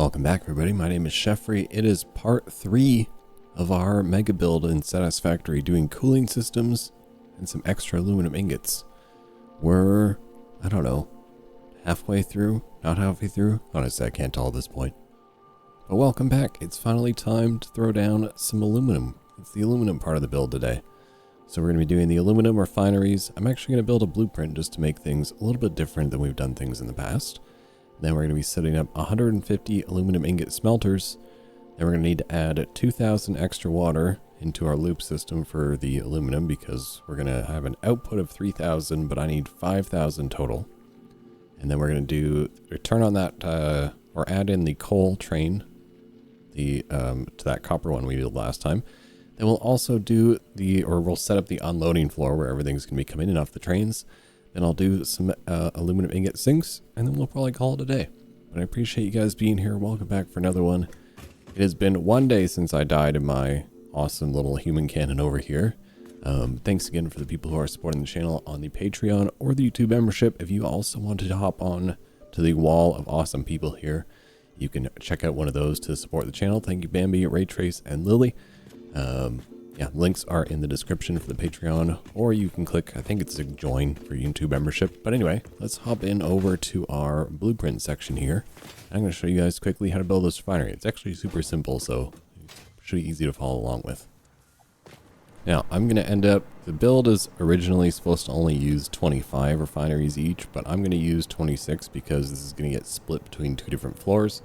Welcome back, everybody. My name is Chefrey. It is part 3 of our mega build in Satisfactory, doing cooling systems and some extra aluminum ingots. We're, I don't know, halfway through, not halfway through. Honestly, I can't tell at this point. But welcome back. It's finally time to throw down some aluminum. It's the aluminum part of the build today. So we're going to be doing the aluminum refineries. I'm actually going to build a blueprint just to make things a little bit different than we've done things in the past. Then we're going to be setting up 150 aluminum ingot smelters. Then we're going to need to add 2,000 extra water into our loop system for the aluminum because we're going to have an output of 3,000, but I need 5,000 total. And then we're going to turn on that or add in the coal train to that copper one we did last time. Then we'll also do we'll set up the unloading floor where everything's going to be coming in off the trains. Then I'll do some aluminum ingot sinks, and then we'll probably call it a day. But I appreciate you guys being here. Welcome back for another one. It has been 1 day since I died in my awesome little human cannon over here. Thanks again for the people who are supporting the channel on the Patreon or the YouTube membership. If you also want to hop on to the wall of awesome people here, you can check out one of those to support the channel. Thank you, Bambi, Raytrace, and Lily. Yeah, links are in the description for the Patreon, or you can click, I think it's a join for YouTube membership. But anyway, let's hop in over to our blueprint section here. I'm going to show you guys quickly how to build this refinery. It's actually super simple, so it should be easy to follow along with. Now, I'm going to end up, the build is originally supposed to only use 25 refineries each, but I'm going to use 26 because this is going to get split between 2 different floors.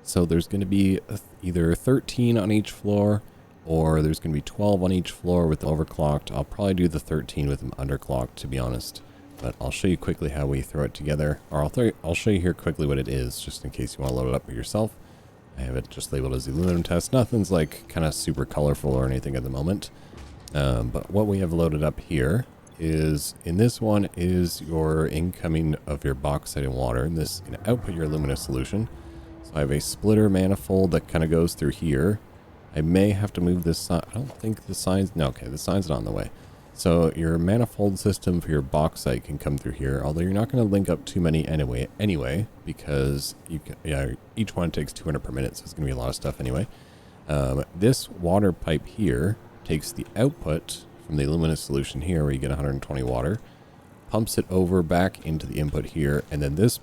So there's going to be either 13 on each floor, or there's going to be 12 on each floor with overclocked. I'll probably do the 13 with them underclocked, to be honest. But I'll show you quickly how we throw it together. Or I'll show you here quickly what it is, just in case you want to load it up for yourself. I have it just labeled as the aluminum test. Nothing's like kind of super colorful or anything at the moment. But what we have loaded up here is, in this one, is your incoming of your bauxite and water. And this is going to output your aluminum solution. So I have a splitter manifold that kind of goes through here. I may have to move this sign. I don't think the sign's... No, okay, the sign's not on the way. So your manifold system for your bauxite can come through here, although you're not going to link up too many anyway, because each one takes 200 per minute, so it's going to be a lot of stuff anyway. This water pipe here takes the output from the aluminum solution here, where you get 120 water, pumps it over back into the input here, and then this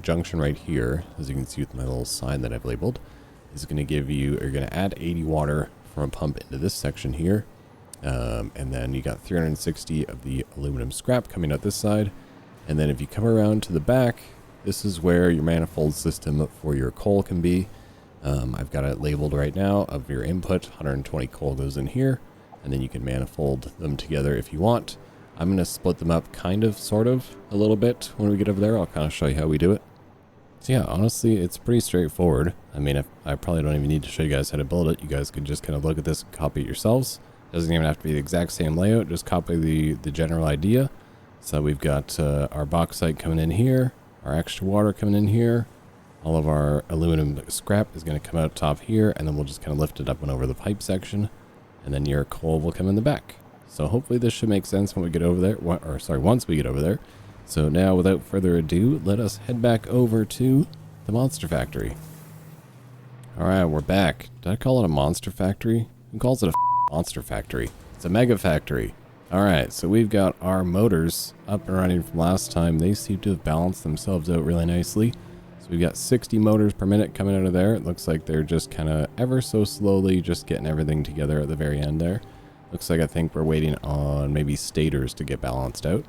junction right here, as you can see with my little sign that I've labeled, is going to give you, you're going to add 80 water from a pump into this section here. And then you got 360 of the aluminum scrap coming out this side. And then if you come around to the back, this is where your manifold system for your coal can be. I've got it labeled right now of your input. 120 coal goes in here, and then you can manifold them together if you want. I'm going to split them up kind of, sort of, a little bit when we get over there. I'll kind of show you how we do it. So yeah, honestly, it's pretty straightforward. I mean, I probably don't even need to show you guys how to build it. You guys could just kind of look at this and copy it yourselves. It doesn't even have to be the exact same layout. Just copy the general idea. So we've got our bauxite coming in here, our extra water coming in here. All of our aluminum scrap is going to come out top here, and then we'll just kind of lift it up and over the pipe section. And then your coal will come in the back. So hopefully this should make sense when we get over there. Once we get over there. So now, without further ado, let us head back over to the monster factory. Alright, we're back. Did I call it a monster factory? Who calls it a monster factory? It's a mega factory. Alright, so we've got our motors up and running from last time. They seem to have balanced themselves out really nicely. So we've got 60 motors per minute coming out of there. It looks like they're just kind of ever so slowly just getting everything together at the very end there. Looks like I think we're waiting on maybe stators to get balanced out.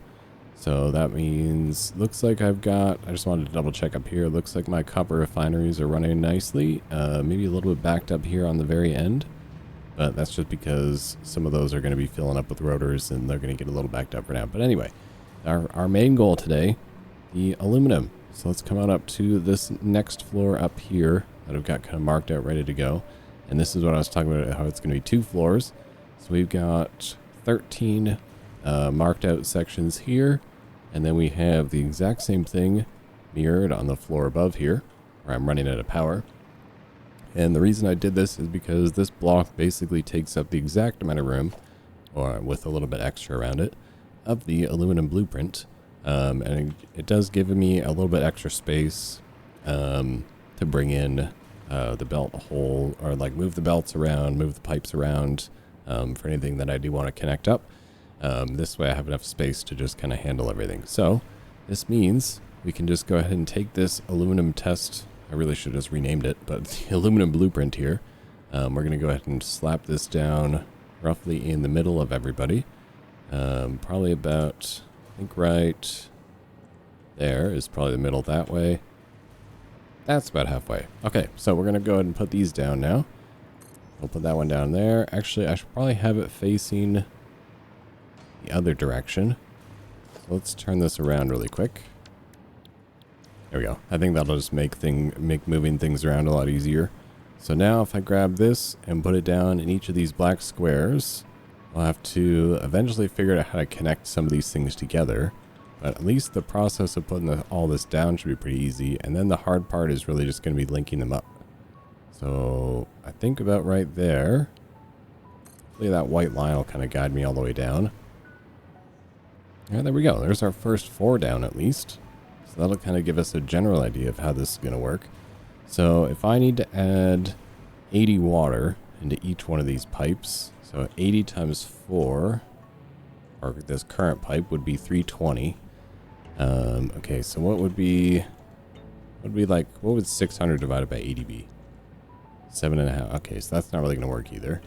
So that means, looks like I just wanted to double check up here. Looks like my copper refineries are running nicely. Maybe a little bit backed up here on the very end. But that's just because some of those are going to be filling up with rotors and they're going to get a little backed up for now. But anyway, our main goal today, the aluminum. So let's come on up to this next floor up here that I've got kind of marked out ready to go. And this is what I was talking about, how it's going to be 2 floors. So we've got 13 marked out sections here, and then we have the exact same thing mirrored on the floor above here, where I'm running out of power. And the reason I did this is because this block basically takes up the exact amount of room, or with a little bit extra around it, of the aluminum blueprint. And it does give me a little bit extra space to bring in the belt hole, or like move the belts around, move the pipes around for anything that I do want to connect up. This way I have enough space to just kind of handle everything. So this means we can just go ahead and take this aluminum test. I really should have just renamed it, but the aluminum blueprint here. We're going to go ahead and slap this down roughly in the middle of everybody. Probably about, I think right there is probably the middle that way. That's about halfway. Okay, so we're going to go ahead and put these down now. We'll put that one down there. Actually, I should probably have it facing the other direction. So let's turn this around really quick. There we go. I think that'll just make moving things around a lot easier. So now if I grab this and put it down in each of these black squares, I'll have to eventually figure out how to connect some of these things together. But at least the process of putting all this down should be pretty easy. And then the hard part is really just going to be linking them up. So I think about right there. Hopefully that white line will kind of guide me all the way down. Yeah, there we go. There's our first 4 down at least. So that'll kind of give us a general idea of how this is going to work. So if I need to add 80 water into each one of these pipes, so 80 times 4, or this current pipe would be 320. Okay, so what would what would 600 divided by 80 be? 7.5. Okay, so that's not really going to work either.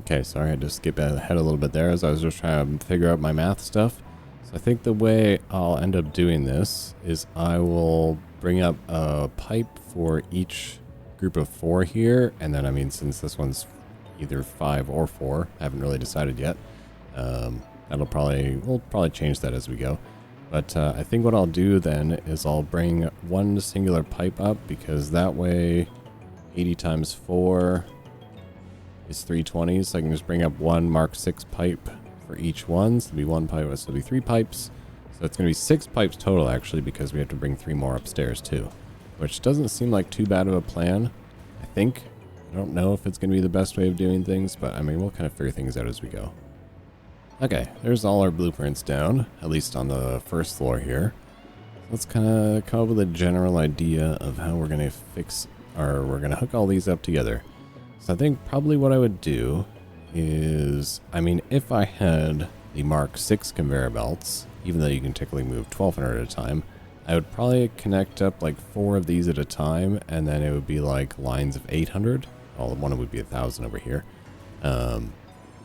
Okay, sorry, I had to skip ahead a little bit there as I was just trying to figure out my math stuff. So I think the way I'll end up doing this is I will bring up a pipe for each group of 4 here. And then, I mean, since this one's either 5 or 4, I haven't really decided yet. We'll probably change that as we go. But I think what I'll do then is I'll bring one singular pipe up, because that way 80 times 4 is 320. So I can just bring up one Mark 6 pipe for each one. So it'll be 1 pipe, so it'll be 3 pipes. So it's going to be 6 pipes total, actually, because we have to bring 3 more upstairs too. Which doesn't seem like too bad of a plan, I think. I don't know if it's going to be the best way of doing things, but I mean, we'll kind of figure things out as we go. Okay, there's all our blueprints down, at least on the first floor here. Let's kind of come up with a general idea of how we're going to we're going to hook all these up together. So I think probably what I would do is, I mean, if I had the Mark 6 conveyor belts, even though you can typically move 1,200 at a time, I would probably connect up like 4 of these at a time, and then it would be like lines of 800. Well, one would be 1,000 over here.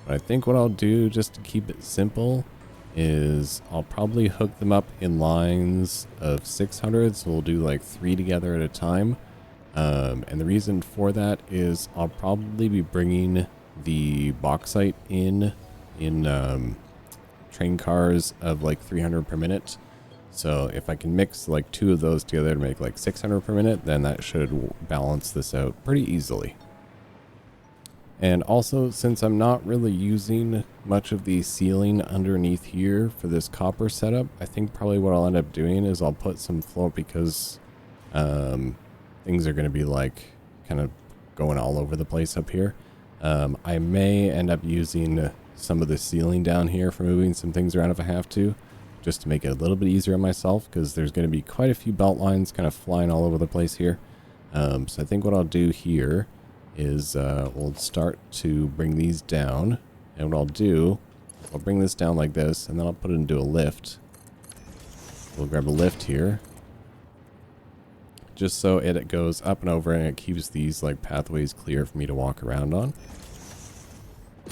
But I think what I'll do, just to keep it simple, is I'll probably hook them up in lines of 600. So we'll do like 3 together at a time. And the reason for that is I'll probably be bringing the bauxite in train cars of like 300 per minute. So if I can mix like 2 of those together to make like 600 per minute, then that should balance this out pretty easily. And also, since I'm not really using much of the ceiling underneath here for this copper setup, I think probably what I'll end up doing is I'll put some floor, because things are going to be like kind of going all over the place up here. I may end up using some of the ceiling down here for moving some things around if I have to, just to make it a little bit easier on myself, because there's going to be quite a few belt lines kind of flying all over the place here. So I think what I'll do here is we'll start to bring these down, and what I'll do, I'll bring this down like this, and then I'll put it into a lift. We'll grab a lift here, just so it goes up and over, and it keeps these like pathways clear for me to walk around on.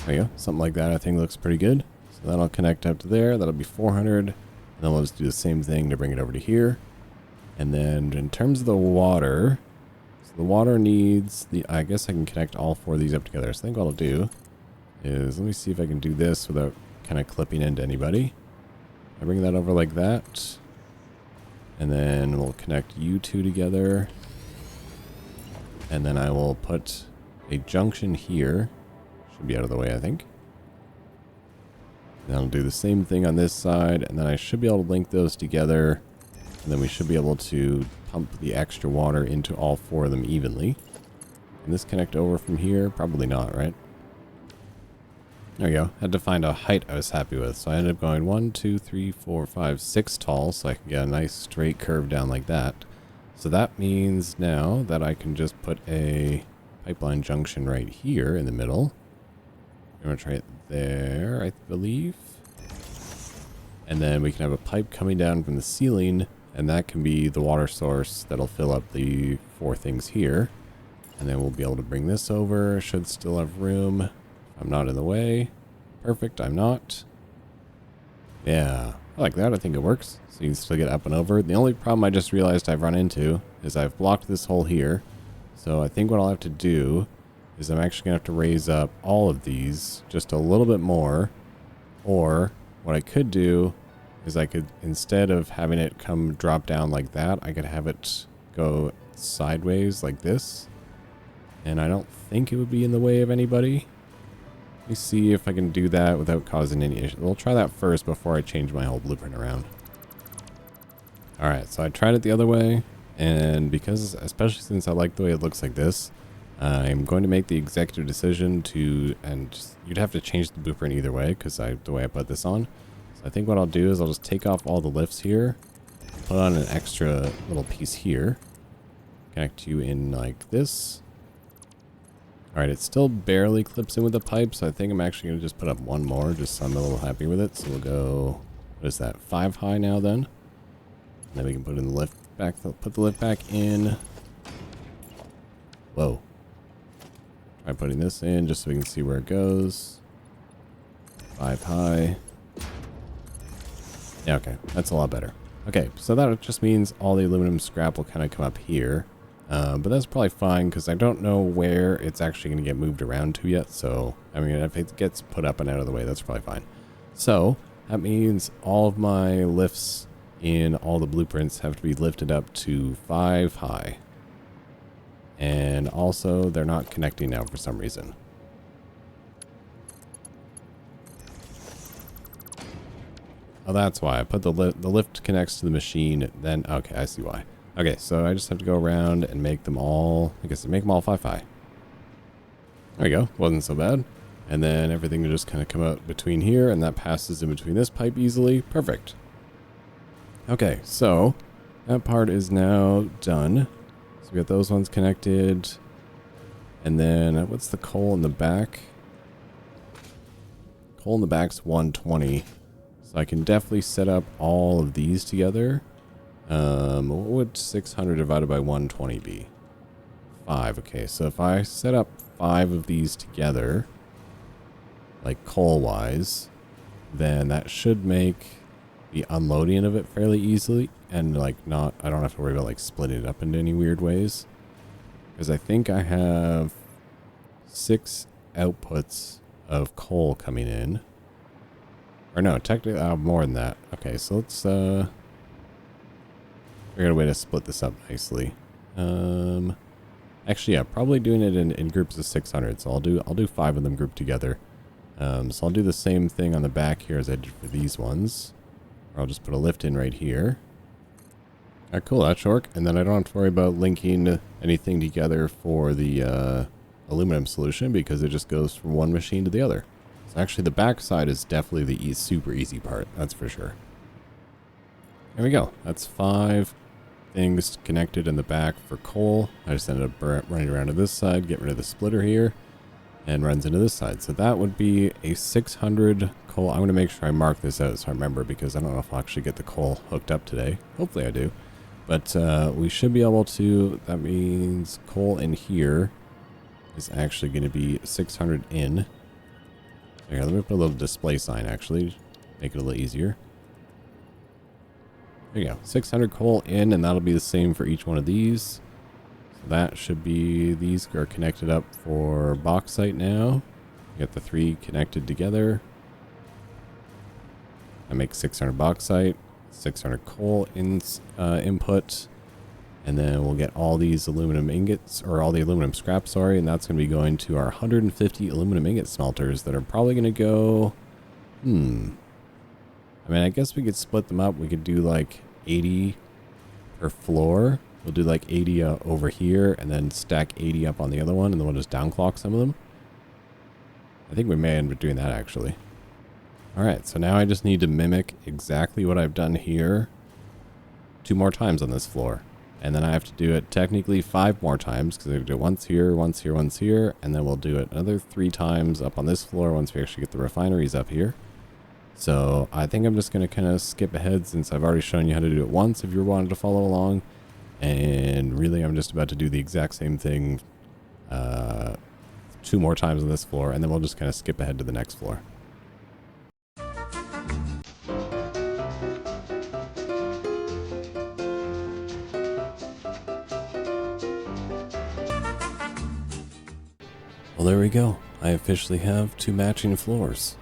There you go, something like that I think looks pretty good. So that'll connect up to there, that'll be 400, and then we'll just do the same thing to bring it over to here. And then in terms of the water, the water needs I guess I can connect all 4 of these up together. So I think what I'll do is, let me see if I can do this without kind of clipping into anybody. I bring that over like that, and then we'll connect you 2 together, and then I will put a junction here. Should be out of the way, I think. Then I'll do the same thing on this side, and then I should be able to link those together, and then we should be able to pump the extra water into all 4 of them evenly. Can this connect over from here? Probably not, right? There we go. Had to find a height I was happy with. So I ended up going 1, 2, 3, 4, 5, 6 tall, so I can get a nice straight curve down like that. So that means now that I can just put a pipeline junction right here in the middle. I'm going to try it there, I believe. And then we can have a pipe coming down from the ceiling, and that can be the water source that'll fill up the 4 things here. And then we'll be able to bring this over. Should still have room. I'm not in the way. Perfect, I'm not. Yeah, I like that. I think it works. So you can still get up and over. The only problem I just realized I've run into is I've blocked this hole here. So I think what I'll have to do is I'm actually going to have to raise up all of these just a little bit more. Or what I could do is I could, instead of having it come drop down like that, I could have it go sideways like this. And I don't think it would be in the way of anybody. Let me see if I can do that without causing any issues. We'll try that first before I change my whole blueprint around. Alright, so I tried it the other way. And because, especially since I like the way it looks like this, I'm going to make the executive decision to, and just, you'd have to change the blueprint either way because the way I put this on. So I think what I'll do is I'll just take off all the lifts here, put on an extra little piece here, connect you in like this. Alright, it still barely clips in with the pipe, so I think I'm actually going to just put up one more, just so I'm a little happy with it. So we'll go, what is that, 5 high now then? And then we can put in the lift back, put the lift back in. Whoa. Try putting this in just so we can see where it goes. 5 high. Yeah, okay, that's a lot better. Okay, so that just means all the aluminum scrap will kind of come up here. But that's probably fine because I don't know where it's actually going to get moved around to yet. So, I mean, if it gets put up and out of the way, that's probably fine. So, that means all of my lifts in all the blueprints have to be lifted up to 5 high. And also, they're not connecting now for some reason. Oh, that's why. I put the lift connects to the machine, then, okay, I see why. Okay, so I just have to go around and make them all, I guess make them all 5 high. There we go, wasn't so bad. And then everything will just kind of come out between here, and that passes in between this pipe easily. Perfect. Okay, so that part is now done. So we got those ones connected. And then, what's the coal in the back? Coal in the back's 120. So I can definitely set up all of these together. What would 600 divided by 120 be? 5. Okay, so if I set up 5 of these together, like coal-wise, then that should make the unloading of it fairly easily, and like I don't have to worry about like splitting it up into any weird ways. Because I think I have 6 outputs of coal coming in. Or no, technically I have more than that. Okay, so let's figure out a way to split this up nicely. Actually, yeah, probably doing it in groups of 600. So I'll do 5 of them grouped together. So I'll do the same thing on the back here as I did for these ones. Or I'll just put a lift in right here. Alright, cool, that should work. And then I don't have to worry about linking anything together for the aluminum solution because it just goes from one machine to the other. So actually the back side is definitely the super easy part, that's for sure. There we go. That's 5 things connected in the back for coal. I just ended up running around to this side, get rid of the splitter here, and runs into this side. So that would be a 600 coal. I'm going to make sure I mark this out so I remember because I don't know if I'll actually get the coal hooked up today. Hopefully I do. But we should be able to, that means coal in here is actually going to be 600 in. Here, let me put a little display sign actually, make it a little easier. There you go, 600 coal in, and that'll be the same for each one of these. So that should be, these are connected up for bauxite now. You got the 3 connected together. I make 600 bauxite, 600 coal input, and then we'll get all these aluminum ingots, or all the aluminum scrap, sorry, and that's going to be going to our 150 aluminum ingot smelters that are probably going to go, I mean, I guess we could split them up. We could do like 80 per floor. We'll do like 80 over here and then stack 80 up on the other one, and then we'll just downclock some of them. I think we may end up doing that actually. Alright, so now I just need to mimic exactly what I've done here 2 more times on this floor. And then I have to do it technically 5 more times because I have to do it once here, once here, once here. And then we'll do it another 3 times up on this floor once we actually get the refineries up here. So I think I'm just going to kind of skip ahead since I've already shown you how to do it once if you wanted to follow along. And really I'm just about to do the exact same thing 2 more times on this floor. And then we'll just kind of skip ahead to the next floor. Well, there we go. I officially have 2 matching floors.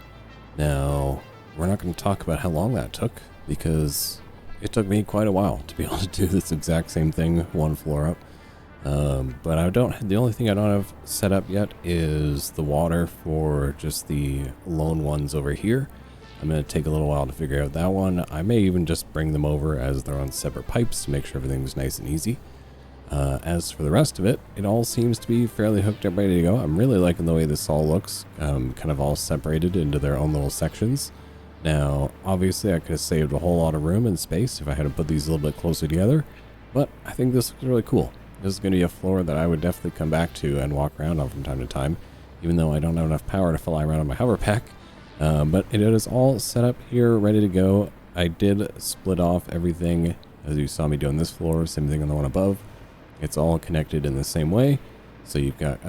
Now, we're not going to talk about how long that took, because it took me quite a while to be able to do this exact same thing 1 floor up. But the only thing I don't have set up yet is the water for just the lone ones over here. I'm going to take a little while to figure out that one. I may even just bring them over as their own separate pipes to make sure everything's nice and easy. As for the rest of it, it all seems to be fairly hooked up, ready to go. I'm really liking the way this all looks, kind of all separated into their own little sections. Now, obviously, I could have saved a whole lot of room and space if I had to put these a little bit closer together, but I think this looks really cool. This is going to be a floor that I would definitely come back to and walk around on from time to time, even though I don't have enough power to fly around on my hover pack. But it is all set up here, ready to go. I did split off everything, as you saw me doing this floor, same thing on the one above. It's all connected in the same way. So you've got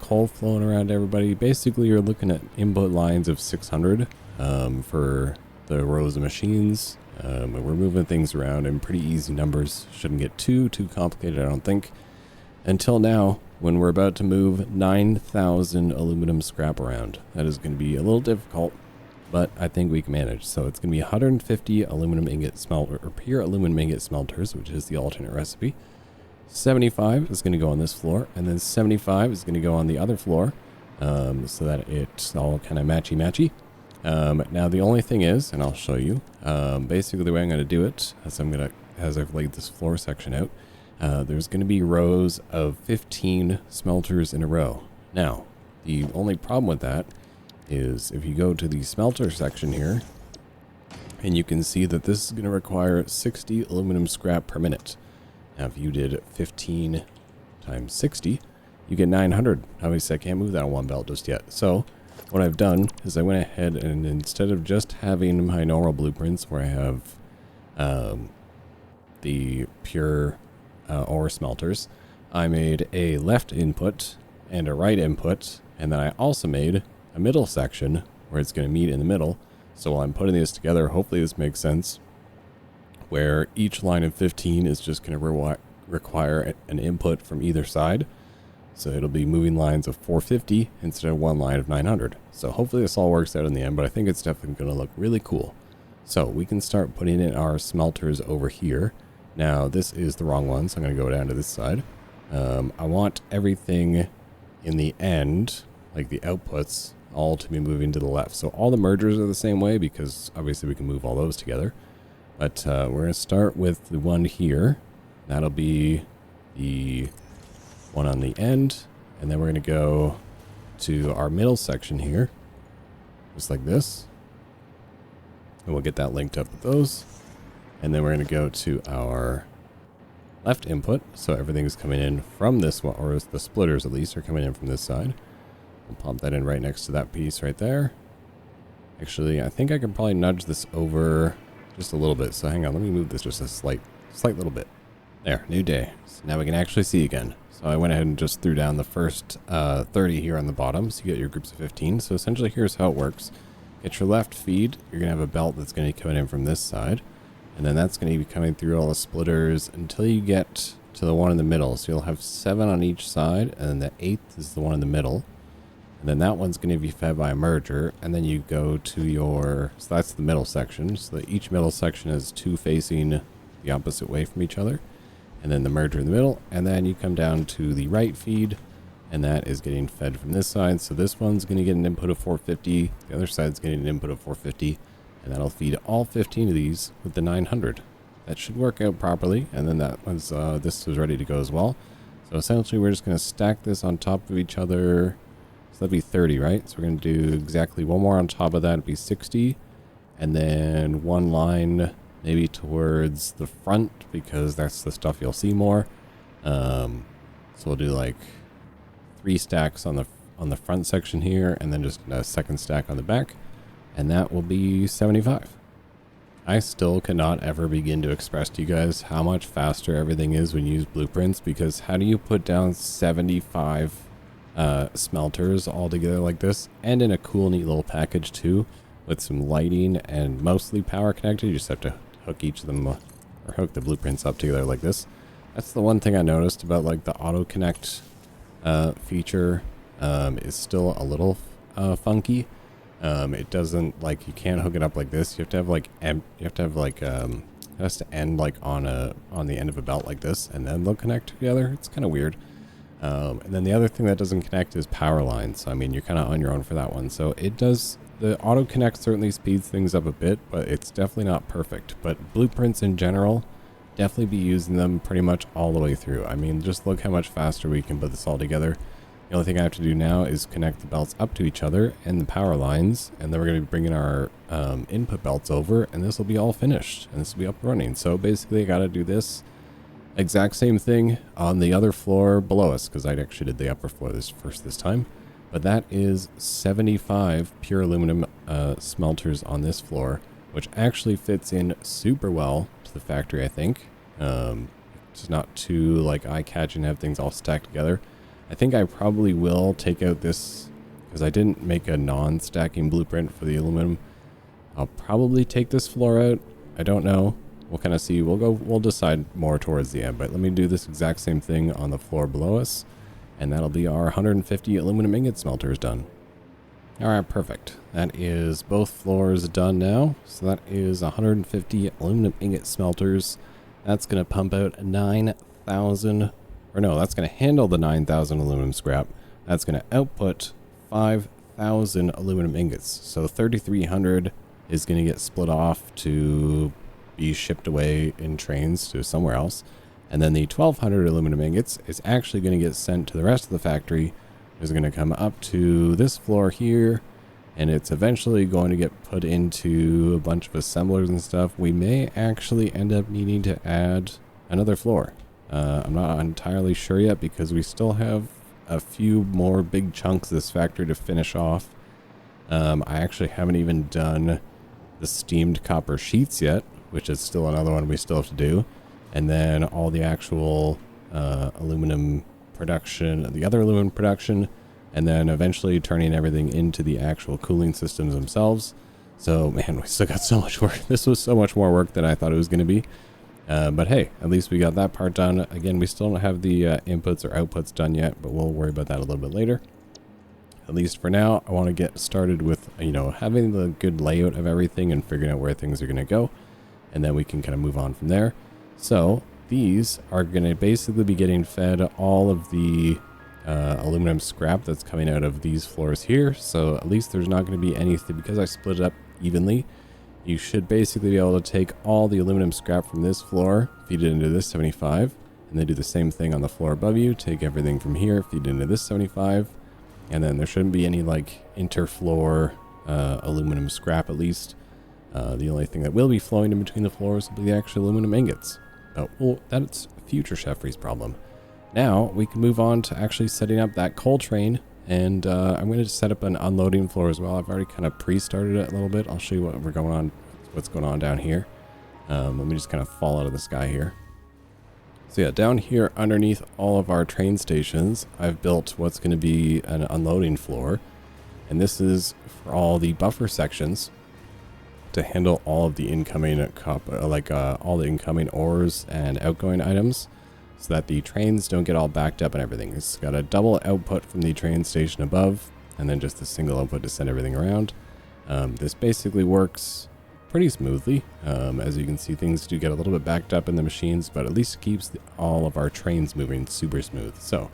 coal flowing around everybody. Basically, you're looking at input lines of 600 for the rows of machines. We're moving things around in pretty easy numbers. Shouldn't get too complicated, I don't think. Until now, when we're about to move 9,000 aluminum scrap around. That is going to be a little difficult, but I think we can manage. So it's going to be 150 aluminum ingot smelter, or pure aluminum ingot smelters, which is the alternate recipe. 75 is going to go on this floor, and then 75 is going to go on the other floor, so that it's all kind of matchy-matchy. Now the only thing is, and I'll show you, basically the way I'm going to do it, as I've laid this floor section out, there's going to be rows of 15 smelters in a row. Now, the only problem with that is if you go to the smelter section here, and you can see that this is going to require 60 aluminum scrap per minute. Now, if you did 15 times 60, you get 900. Obviously, I can't move that on one belt just yet. So, what I've done is I went ahead and instead of just having my normal blueprints where I have the pure ore smelters, I made a left input and a right input, and then I also made a middle section where it's going to meet in the middle. So while I'm putting these together, hopefully this makes sense, where each line of 15 is just going to require an input from either side. So it'll be moving lines of 450 instead of one line of 900. So hopefully this all works out in the end, but I think it's definitely going to look really cool. So we can start putting in our smelters over here. Now this is the wrong one, so I'm going to go down to this side. I want everything in the end, like the outputs, all to be moving to the left. So all the mergers are the same way because obviously we can move all those together. But we're going to start with the one here. That'll be the one on the end. And then we're going to go to our middle section here. Just like this. And we'll get that linked up with those. And then we're going to go to our left input. So everything's coming in from this one, or the splitters at least are coming in from this side. We'll pop that in right next to that piece right there. Actually, I think I can probably nudge this over just a little bit. So hang on, let me move this just a slight little bit. There, new day. So now we can actually see again. So I went ahead and just threw down the first 30 here on the bottom. So you get your groups of 15. So essentially here's how it works. Get your left feed. You're going to have a belt that's going to be coming in from this side. And then that's going to be coming through all the splitters until you get to the one in the middle. So you'll have 7 on each side. And then the 8th is the one in the middle. And then that one's going to be fed by a merger. And then you go to your... So that's the middle section. So that each middle section is 2 facing the opposite way from each other. And then the merger in the middle. And then you come down to the right feed. And that is getting fed from this side. So this one's going to get an input of 450. The other side's getting an input of 450. And that'll feed all 15 of these with the 900. That should work out properly. And then that one's, this was ready to go as well. So essentially we're just going to stack this on top of each other. So that'd be 30, right? So we're going to do exactly one more on top of that. It'd be 60. And then one line maybe towards the front because that's the stuff you'll see more. So we'll do like 3 stacks on the front section here, and then just a second stack on the back, and that will be 75. I still cannot ever begin to express to you guys how much faster everything is when you use blueprints, because how do you put down 75 smelters all together like this, and in a cool neat little package too, with some lighting and mostly power connected? You just have to hook each of them or hook the blueprints up together like this. That's the one thing I noticed about like the auto connect feature is still a little funky. It doesn't, like, you can't hook it up like this. You have to have like it has to end like on the end of a belt like this, and then they'll connect together. It's kind of weird. And then the other thing that doesn't connect is power lines. So I mean, you're kind of on your own for that one. So it does, the auto connect certainly speeds things up a bit, but it's definitely not perfect. But blueprints in general, definitely be using them pretty much all the way through. I mean, just look how much faster we can put this all together. The only thing I have to do now is connect the belts up to each other and the power lines, and then we're going to be bringing our input belts over, and this will be all finished, and this will be up and running. So basically, I got to do this exact same thing on the other floor below us, because I actually did the upper floor this time. But that is 75 pure aluminum smelters on this floor, which actually fits in super well to the factory, I think. It's not too like eye-catching to have things all stacked together. I think I probably will take out this, because I didn't make a non-stacking blueprint for the aluminum. I'll probably take this floor out. I don't know. We'll kind of see. We'll decide more towards the end, but let me do this exact same thing on the floor below us, and that'll be our 150 aluminum ingot smelters done. All right, perfect. That is both floors done now. So that is 150 aluminum ingot smelters. That's going to pump out 9,000, or no, that's going to handle the 9,000 aluminum scrap. That's going to output 5,000 aluminum ingots. So 3,300 is going to get split off to be shipped away in trains to somewhere else. And then the 1,200 aluminum ingots is actually going to get sent to the rest of the factory. It's going to come up to this floor here, and it's eventually going to get put into a bunch of assemblers and stuff. We may actually end up needing to add another floor. I'm not entirely sure yet, because we still have a few more big chunks of this factory to finish off. I actually haven't even done the steamed copper sheets yet, which is still another one we still have to do. And then all the actual aluminum production, the other aluminum production, and then eventually turning everything into the actual cooling systems themselves. So man, we still got so much work. This was so much more work than I thought it was going to be. But hey, at least we got that part done. Again, we still don't have the inputs or outputs done yet, but we'll worry about that a little bit later. At least for now, I want to get started with, you know, having the good layout of everything and figuring out where things are going to go. And then we can kind of move on from there. So these are going to basically be getting fed all of the aluminum scrap that's coming out of these floors here. So at least there's not going to be anything, because I split it up evenly. You should basically be able to take all the aluminum scrap from this floor, feed it into this 75, and then do the same thing on the floor above you. Take everything from here, feed it into this 75, and then there shouldn't be any like interfloor aluminum scrap, at least. The only thing that will be flowing in between the floors will be the actual aluminum ingots. Oh, well, that's future Chefry's problem. Now we can move on to actually setting up that coal train. And I'm going to set up an unloading floor as well. I've already kind of pre-started it a little bit. I'll show you what's going on down here. Let me just kind of fall out of the sky here. So yeah, down here underneath all of our train stations, I've built what's going to be an unloading floor. And this is for all the buffer sections to handle all of the incoming all the incoming ores and outgoing items, so that the trains don't get all backed up and everything. It's got a double output from the train station above, and then just a single output to send everything around. This basically works pretty smoothly. As you can see, things do get a little bit backed up in the machines, but at least keeps all of our trains moving super smooth. So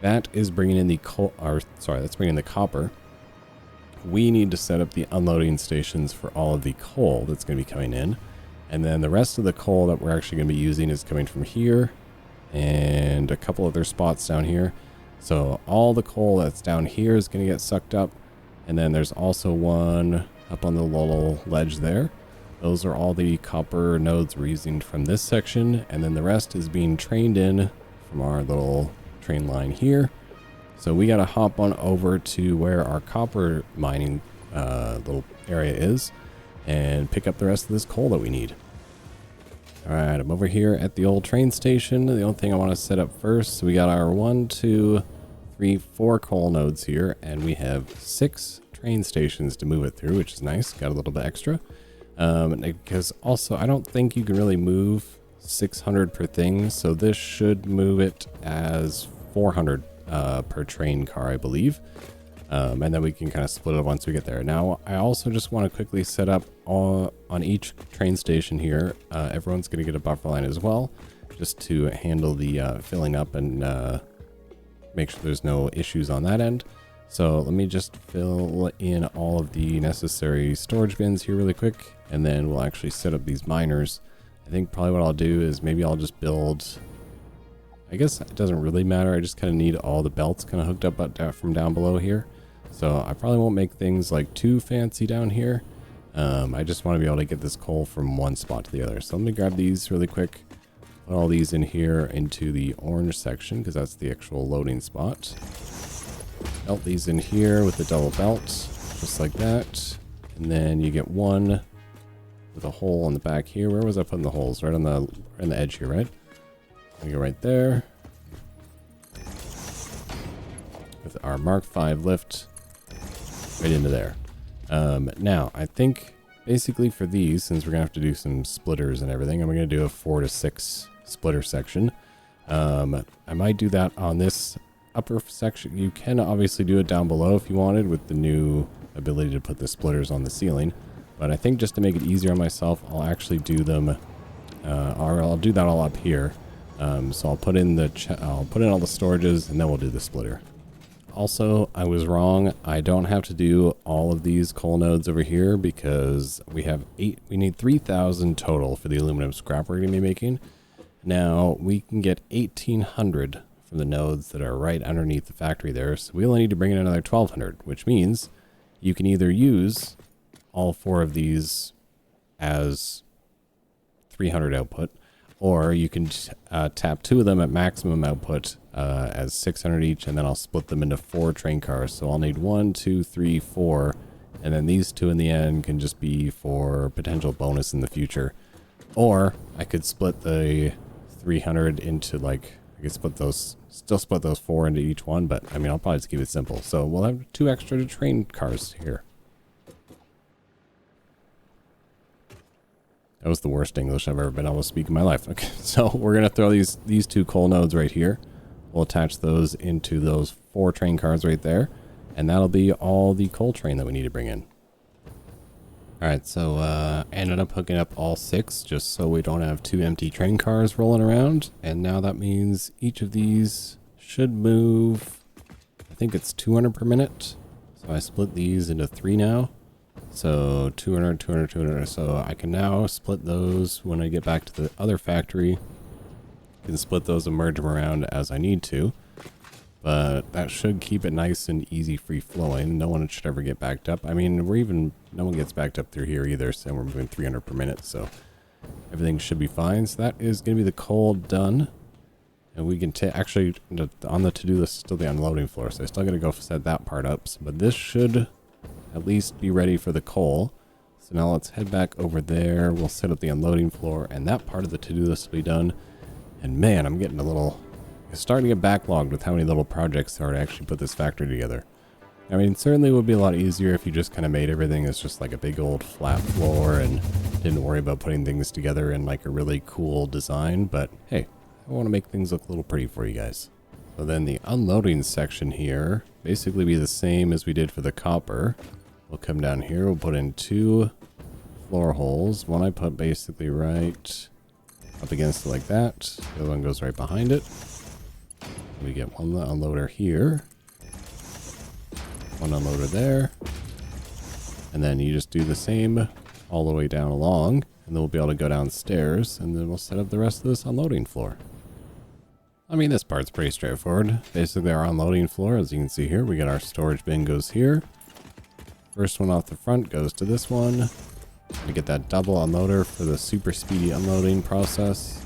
that is bringing in the that's bringing in the copper. We need to set up the unloading stations for all of the coal that's going to be coming in. And then the rest of the coal that we're actually going to be using is coming from here and a couple other spots down here. So all the coal that's down here is going to get sucked up. And then there's also one up on the little ledge there. Those are all the copper nodes we're using from this section, and then the rest is being trained in from our little train line here. So we gotta hop on over to where our copper mining little area is and pick up the rest of this coal that we need. Alright, I'm over here at the old train station. The only thing I want to set up first, so we got our 1, 2, 3, 4 coal nodes here, and we have 6 train stations to move it through, which is nice. Got a little bit extra. Because also, I don't think you can really move 600 per thing, so this should move it as 400 per train car, I believe. And then we can kind of split it once we get there. Now, I also just want to quickly set up on each train station here. Everyone's going to get a buffer line as well, just to handle the filling up and make sure there's no issues on that end. So let me just fill in all of the necessary storage bins here really quick, and then we'll actually set up these miners. I think probably what I'll do is maybe I'll just build... I guess it doesn't really matter. I just kind of need all the belts kind of hooked up from down below here. So I probably won't make things like too fancy down here. I just want to be able to get this coal from one spot to the other. So let me grab these really quick. Put all these in here into the orange section because that's the actual loading spot. Belt these in here with the double belt, just like that. And then you get one with a hole on the back here. Where was I putting the holes? Right on the edge here, right? We go right there. With our Mark V lift right into there. Now, I think basically for these, since we're going to have to do some splitters and everything, I'm going to do a 4 to 6 splitter section. I might do that on this upper section. You can obviously do it down below if you wanted with the new ability to put the splitters on the ceiling. But I think just to make it easier on myself, I'll actually do them, or I'll do that all up here. So I'll put in all the storages and then we'll do the splitter. Also, I was wrong. I don't have to do all of these coal nodes over here because we need 3,000 total for the aluminum scrap we're going to be making. Now we can get 1,800 from the nodes that are right underneath the factory there. So we only need to bring in another 1,200, which means you can either use all 4 of these as 300 output, or you can tap 2 of them at maximum output as 600 each, and then I'll split them into 4 train cars. So I'll need 1, 2, 3, 4, and then these 2 in the end can just be for potential bonus in the future. Or I could split the 300 into like, I could split those, still split those 4 into each one, but I mean, I'll probably just keep it simple. So we'll have 2 extra train cars here. That was the worst English I've ever been able to speak in my life. Okay, so we're going to throw these 2 coal nodes right here. We'll attach those into those 4 train cars right there. And that'll be all the coal train that we need to bring in. Alright, so ended up hooking up all 6 just so we don't have 2 empty train cars rolling around. And now that means each of these should move, I think it's 200 per minute. So I split these into 3 now. So 200, 200, 200. So I can now split those when I get back to the other factory. I can split those and merge them around as I need to. But that should keep it nice and easy, free flowing. No one should ever get backed up. I mean, no one gets backed up through here either. So we're moving 300 per minute. So everything should be fine. So that is going to be the coal done. And we can actually, on the to-do list, still the unloading floor. So I still got to go set that part up. But this should at least be ready for the coal. So now let's head back over there. We'll set up the unloading floor, and that part of the to-do list will be done. And man, I'm getting starting to get backlogged with how many little projects there are to actually put this factory together. I mean, certainly it would be a lot easier if you just kind of made everything as just like a big old flat floor and didn't worry about putting things together in like a really cool design. But hey, I want to make things look a little pretty for you guys. So then the unloading section here basically be the same as we did for the copper. We'll come down here, we'll put in 2 floor holes. One I put basically right up against it like that. The other one goes right behind it. We get one unloader here. One unloader there. And then you just do the same all the way down along. And then we'll be able to go downstairs. And then we'll set up the rest of this unloading floor. I mean, this part's pretty straightforward. Basically, our unloading floor, as you can see here, we got our storage bin goes here. First one off the front goes to this one. To get that double unloader for the super speedy unloading process.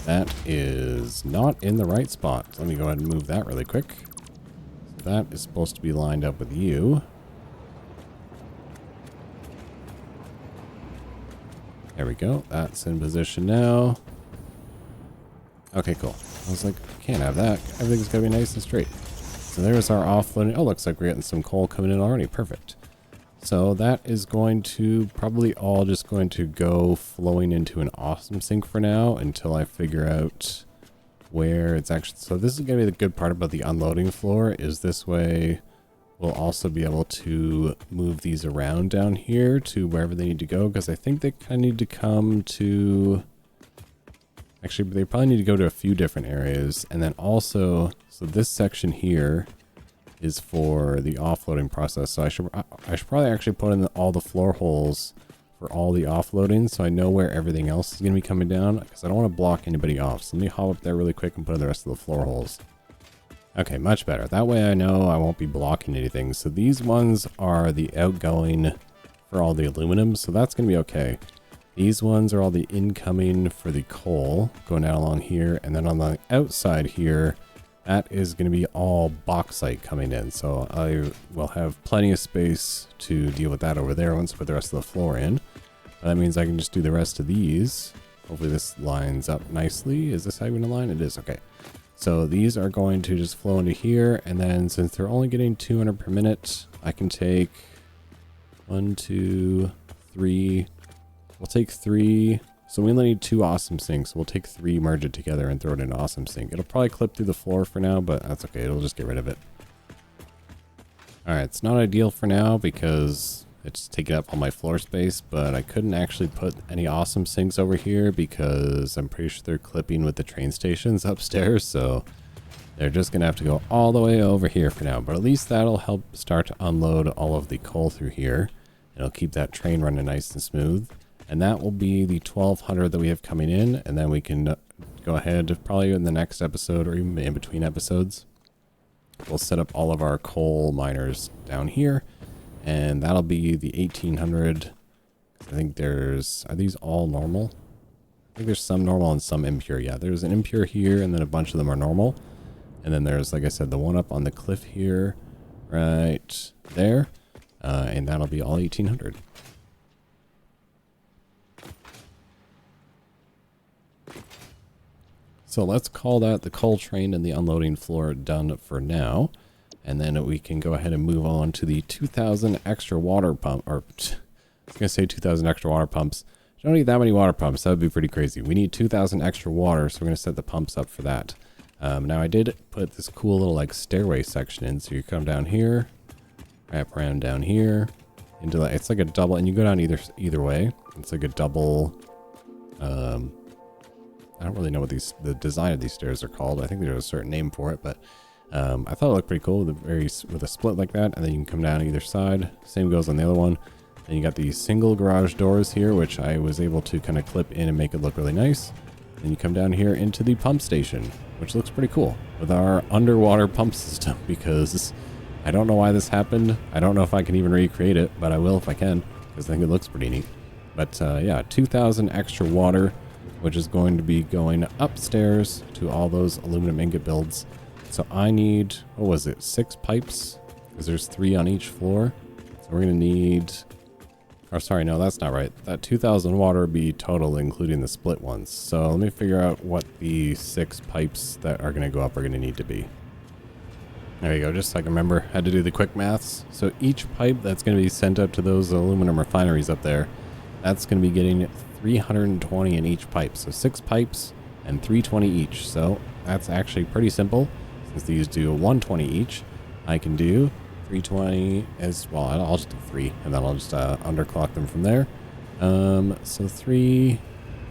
That is not in the right spot. Let me go ahead and move that really quick. So that is supposed to be lined up with you. There we go. That's in position now. Okay, cool. I was like, I can't have that. Everything's got to be nice and straight. So there's our offloading. Oh, looks like we're getting some coal coming in already. Perfect. So that is going to probably all just going to go flowing into an awesome sink for now until I figure out where it's actually. So this is going to be the good part about the unloading floor is this way we'll also be able to move these around down here to wherever they need to go, because I think they kind of need to come to. Actually, they probably need to go to a few different areas. And then also, so this section here is for the offloading process. So I should probably actually put in all the floor holes for all the offloading so I know where everything else is going to be coming down, because I don't want to block anybody off. So let me hop up there really quick and put in the rest of the floor holes. Okay, much better. That way I know I won't be blocking anything. So these ones are the outgoing for all the aluminum, so that's going to be okay. These ones are all the incoming for the coal going down along here. And then on the outside here, that is going to be all bauxite coming in. So I will have plenty of space to deal with that over there once I put the rest of the floor in. That means I can just do the rest of these. Hopefully this lines up nicely. Is this how you want to line? It is. Okay. So these are going to just flow into here. And then since they're only getting 200 per minute, I can take 1, 2, 3. We'll take 3. So we only need 2 awesome sinks. We'll take 3, merge it together, and throw it in an awesome sink. It'll probably clip through the floor for now, but that's okay. It'll just get rid of it. Alright, it's not ideal for now because it's taking up all my floor space, but I couldn't actually put any awesome sinks over here because I'm pretty sure they're clipping with the train stations upstairs, so they're just going to have to go all the way over here for now. But at least that'll help start to unload all of the coal through here. It'll keep that train running nice and smooth. And that will be the 1200 that we have coming in. And then we can go ahead, probably in the next episode or even in between episodes, we'll set up all of our coal miners down here. And that'll be the 1800. I think are these all normal? I think there's some normal and some impure. Yeah, there's an impure here and then a bunch of them are normal. And then there's, like I said, the one up on the cliff here, right there. And that'll be all 1800. So let's call that the coal train and the unloading floor done for now. And then we can go ahead and move on to the 2,000 extra water pump, or I was going to say 2,000 extra water pumps. Don't need that many water pumps. That would be pretty crazy. We need 2,000 extra water, so we're going to set the pumps up for that. Now I did put this cool little like stairway section in. So you come down here, wrap around down here, into like, it's like a double, and you go down either way. It's like a double, I don't really know what the design of these stairs are called. I think there's a certain name for it, but I thought it looked pretty cool with a split like that, and then you can come down either side. Same goes on the other one. And you got these single garage doors here, which I was able to kind of clip in and make it look really nice. Then you come down here into the pump station, which looks pretty cool with our underwater pump system, because I don't know why this happened. I don't know if I can even recreate it, but I will if I can, because I think it looks pretty neat. But yeah, 2,000 extra water, which is going to be going upstairs to all those aluminum ingot builds. So I need, what was it, 6 pipes? Because there's 3 on each floor. So we're going to need, or sorry, no, that's not right. That 2,000 water would be total, including the split ones. So let me figure out what the 6 pipes that are going to go up are going to need to be. There you go, just so I can remember. Had to do the quick maths. So each pipe that's going to be sent up to those aluminum refineries up there, that's going to be getting 320 in each pipe. So 6 pipes and 320 each. So that's actually pretty simple. Since these do 120 each, I can do 320 as well. I'll just do 3 and then I'll just underclock them from there. So 3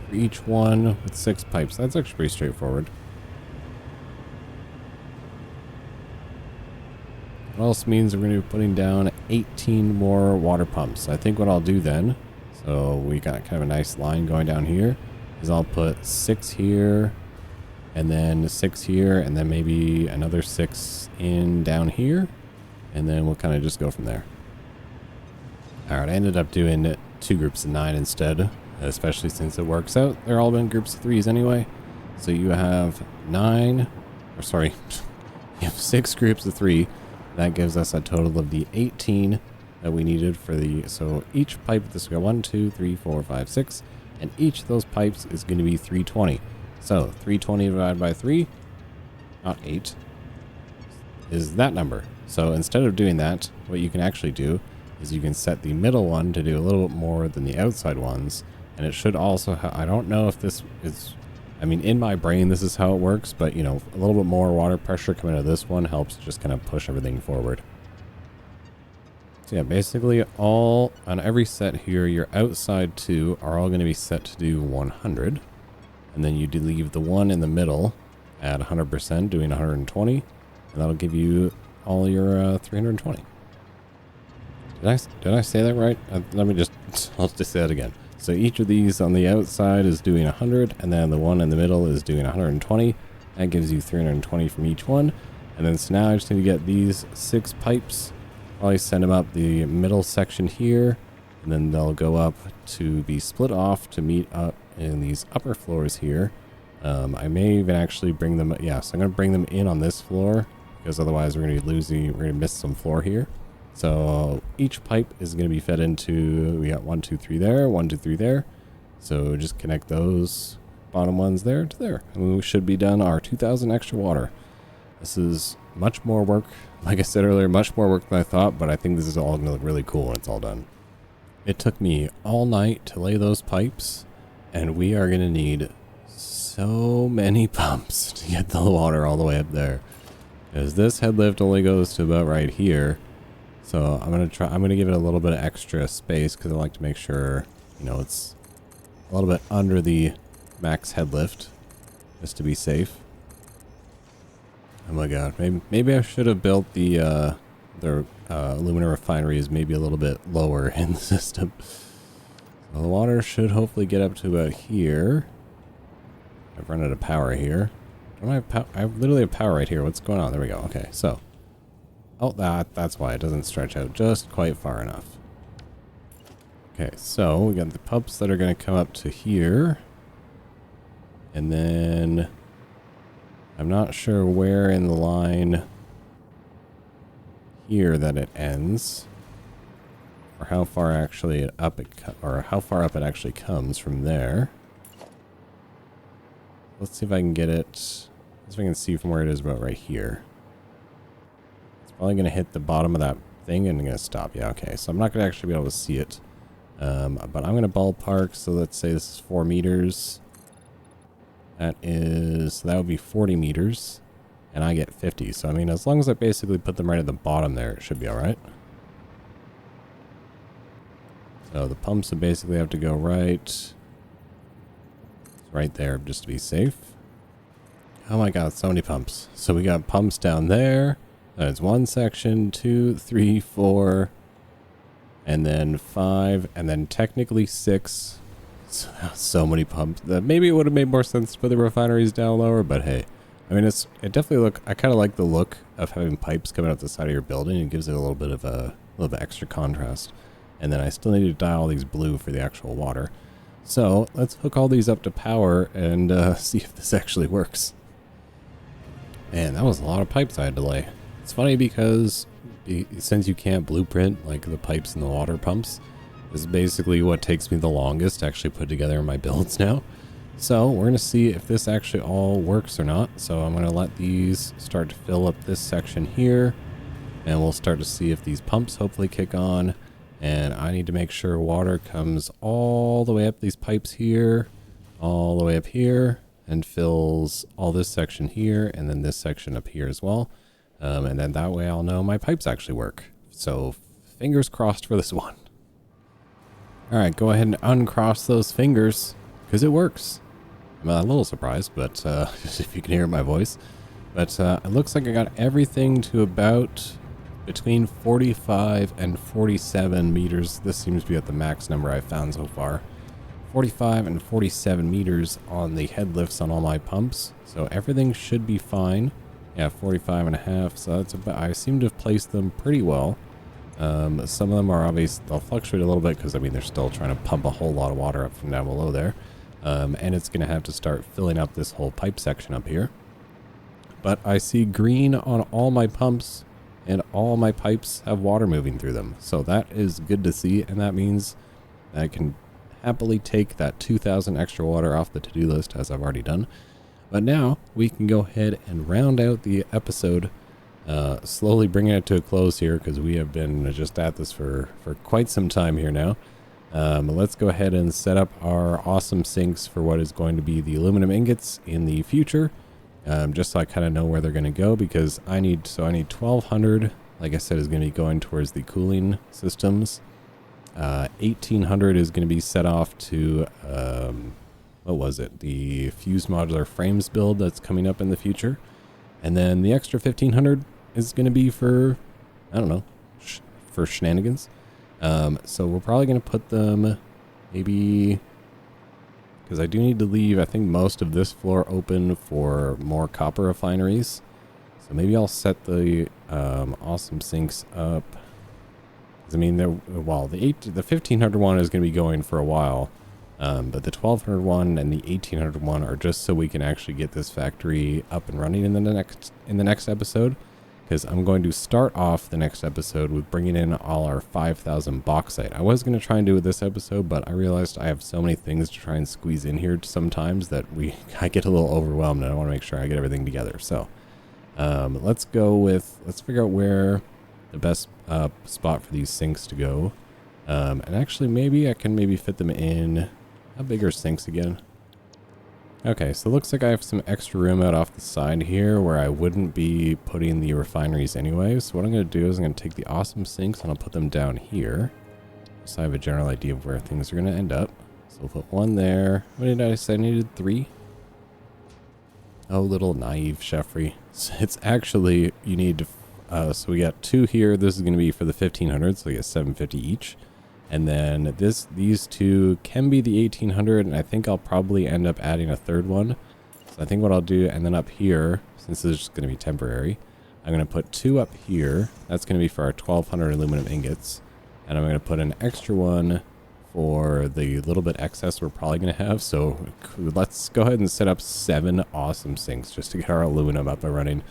for each one with 6 pipes. That's actually pretty straightforward. It also means we're going to be putting down 18 more water pumps. I think what I'll do then, so we got kind of a nice line going down here, is I'll put 6 here, and then 6 here, and then maybe another 6 in down here, and then we'll kind of just go from there. Alright, I ended up doing 2 groups of 9 instead, especially since it works out. They're all in groups of 3s anyway. So you have 9, or sorry, you have 6 groups of 3. That gives us a total of the 18 that we needed for the, so each pipe, this will go 1, 2, 3, 4, 5, 6, and each of those pipes is going to be 320. So 320 divided by 3, not 8, is that number. So instead of doing that, what you can actually do is you can set the middle one to do a little bit more than the outside ones. And it should also, I don't know if this is, I mean, in my brain, this is how it works, but you know, a little bit more water pressure coming out of this one helps just kind of push everything forward. So yeah, basically all, on every set here, your outside 2 are all going to be set to do 100. And then you leave the one in the middle at 100%, doing 120. And that'll give you all your 320. Did I say that right? Let me just, I'll just say that again. So each of these on the outside is doing 100, and then the one in the middle is doing 120. That gives you 320 from each one. And then so now I just need to get these 6 pipes. Probably send them up the middle section here, and then they'll go up to be split off to meet up in these upper floors here. I may even actually bring them, yeah, so I'm going to bring them in on this floor, because otherwise we're going to be losing, we're going to miss some floor here. So each pipe is going to be fed into, we got 1, 2, 3 there, 1, 2, 3 there. So just connect those bottom ones there to there. And we should be done our 2,000 extra water. This is much more work. Like I said earlier, much more work than I thought, but I think this is all going to look really cool when it's all done. It took me all night to lay those pipes, and we are going to need so many pumps to get the water all the way up there. Because this head lift only goes to about right here. So I'm going to give it a little bit of extra space because I like to make sure, you know, it's a little bit under the max head lift just to be safe. Oh my god, maybe I should have built the aluminum refineries maybe a little bit lower in the system. So the water should hopefully get up to about here. I've run out of power here. Don't I have power? I literally have power right here. What's going on? There we go. Okay, so. Oh, that's why it doesn't stretch out just quite far enough. Okay, so we got the pumps that are going to come up to here. And then I'm not sure where in the line here that it ends, or how far actually up it how far up it actually comes from there. Let's see if I can get it. Let's see if I can see from where it is about right here. It's probably going to hit the bottom of that thing and going to stop. Yeah, okay. So I'm not going to actually be able to see it. But I'm going to ballpark. So let's say this is 4 meters. That would be 40 meters. And I get 50. So, I mean, as long as I basically put them right at the bottom there, it should be all right. So the pumps would basically have to go right there just to be safe. Oh my god, so many pumps. So we got pumps down there. There's 1 section, 2, 3, 4, and then 5, and then technically 6. So many pumps. Maybe it would have made more sense to put the refineries down lower, but hey. I mean, it definitely I kind of like the look of having pipes coming out the side of your building. It gives it a little bit extra contrast. And then I still need to dye all these blue for the actual water. So let's hook all these up to power and see if this actually works. Man, that was a lot of pipes I had to lay. It's funny because since you can't blueprint like the pipes and the water pumps, this is basically what takes me the longest to actually put together in my builds now. So we're going to see if this actually all works or not. So I'm going to let these start to fill up this section here. And we'll start to see if these pumps hopefully kick on. And I need to make sure water comes all the way up these pipes here, all the way up here, and fills all this section here, and then this section up here as well. And then that way I'll know my pipes actually work. So fingers crossed for this one. All right, go ahead and uncross those fingers, because it works. I'm a little surprised, but just if you can hear my voice. But it looks like I got everything to about between 45 and 47 meters. This seems to be at the max number I've found so far. 45 and 47 meters on the head lifts on all my pumps. So everything should be fine. Yeah, 45 and a half. So that's about, I seem to have placed them pretty well. Some of them are obvious, they'll fluctuate a little bit because I mean they're still trying to pump a whole lot of water up from down below there. And it's going to have to start filling up this whole pipe section up here. But I see green on all my pumps, and all my pipes have water moving through them. So that is good to see, and that means that I can happily take that 2,000 extra water off the to-do list, as I've already done. But now we can go ahead and round out the episode, slowly bringing it to a close here, because we have been just at this for quite some time here now. Let's go ahead and set up our awesome sinks for what is going to be the aluminum ingots in the future. Just so I kind of know where they're going to go, because I need 1,200, like I said, is going to be going towards the cooling systems. 1,800 is going to be set off to, what was it? The fused modular frames build that's coming up in the future. And then the extra 1,500 is going to be for, I don't know, for shenanigans. So we're probably going to put them maybe, because I do need to leave, I think, most of this floor open for more copper refineries. So maybe I'll set the awesome sinks up. I mean, the 1,500 one is going to be going for a while. But the 1,200 one and the 1,800 one are just so we can actually get this factory up and running in the next episode. Because I'm going to start off the next episode with bringing in all our 5,000 bauxite. I was going to try and do it this episode, but I realized I have so many things to try and squeeze in here sometimes that I get a little overwhelmed, and I want to make sure I get everything together. So let's figure out where the best spot for these sinks to go. And actually, maybe I can fit them in. How big are sinks again? Okay, so it looks like I have some extra room out off the side here where I wouldn't be putting the refineries anyway. So what I'm going to do is I'm going to take the awesome sinks and I'll put them down here. So I have a general idea of where things are going to end up. So we'll put one there. What did I say? I needed 3? Oh, little naive Chefry. So it's actually, you need to, so we got 2 here. This is going to be for the 1,500, so we get 750 each. And then these 2 can be the 1,800, and I think I'll probably end up adding a 3rd one. So I think what I'll do, and then up here, since this is just going to be temporary, I'm going to put 2 up here. That's going to be for our 1,200 aluminum ingots. And I'm going to put an extra one for the little bit excess we're probably going to have. So let's go ahead and set up 7 awesome sinks just to get our aluminum up and running.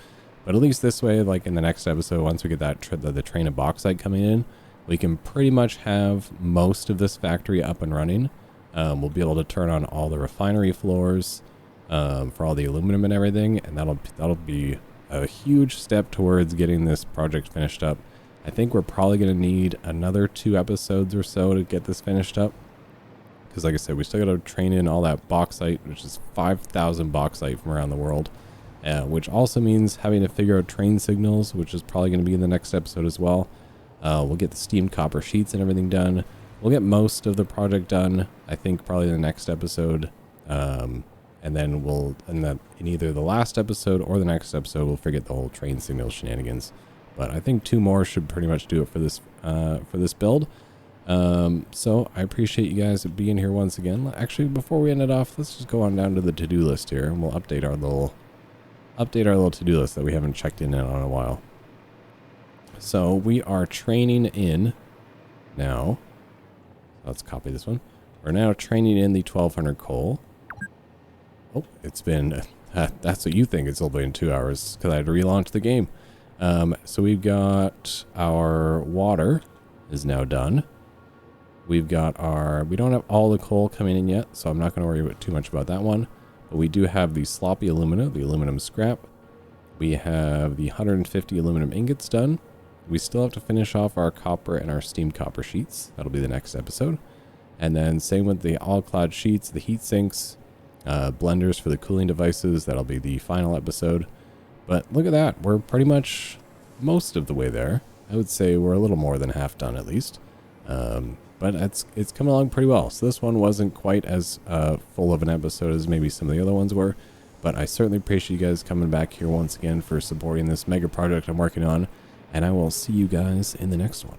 But at least this way, like in the next episode, once we get that the train of bauxite coming in, we can pretty much have most of this factory up and running. We'll be able to turn on all the refinery floors for all the aluminum and everything, and that'll be a huge step towards getting this project finished up. I think we're probably going to need another 2 episodes or so to get this finished up, because like I said, we still got to train in all that bauxite, which is 5,000 bauxite from around the world, which also means having to figure out train signals, which is probably going to be in the next episode as well. We'll get the steamed copper sheets and everything done. We'll get most of the project done, I think, probably in the next episode. And then in either the last episode or the next episode, we'll forget the whole train signal shenanigans. But I think 2 more should pretty much do it for this build. So I appreciate you guys being here once again. Actually, before we end it off, let's just go on down to the to-do list here, and we'll update our little to-do list that we haven't checked in on a while. So we are training in now. Let's copy this one. We're now training in the 1,200 coal. Oh, it's been, that's what you think it's only been 2 hours, because I had to relaunch the game. So we've got our water is now done. We've got we don't have all the coal coming in yet, so I'm not going to worry too much about that one. But we do have the sloppy alumina, the aluminum scrap. We have the 150 aluminum ingots done. We still have to finish off our copper and our steamed copper sheets. That'll be the next episode. And then same with the all-clad sheets, the heat sinks, blenders for the cooling devices. That'll be the final episode. But look at that. We're pretty much most of the way there. I would say we're a little more than half done at least. But it's coming along pretty well. So this one wasn't quite as full of an episode as maybe some of the other ones were. But I certainly appreciate you guys coming back here once again for supporting this mega project I'm working on. And I will see you guys in the next one.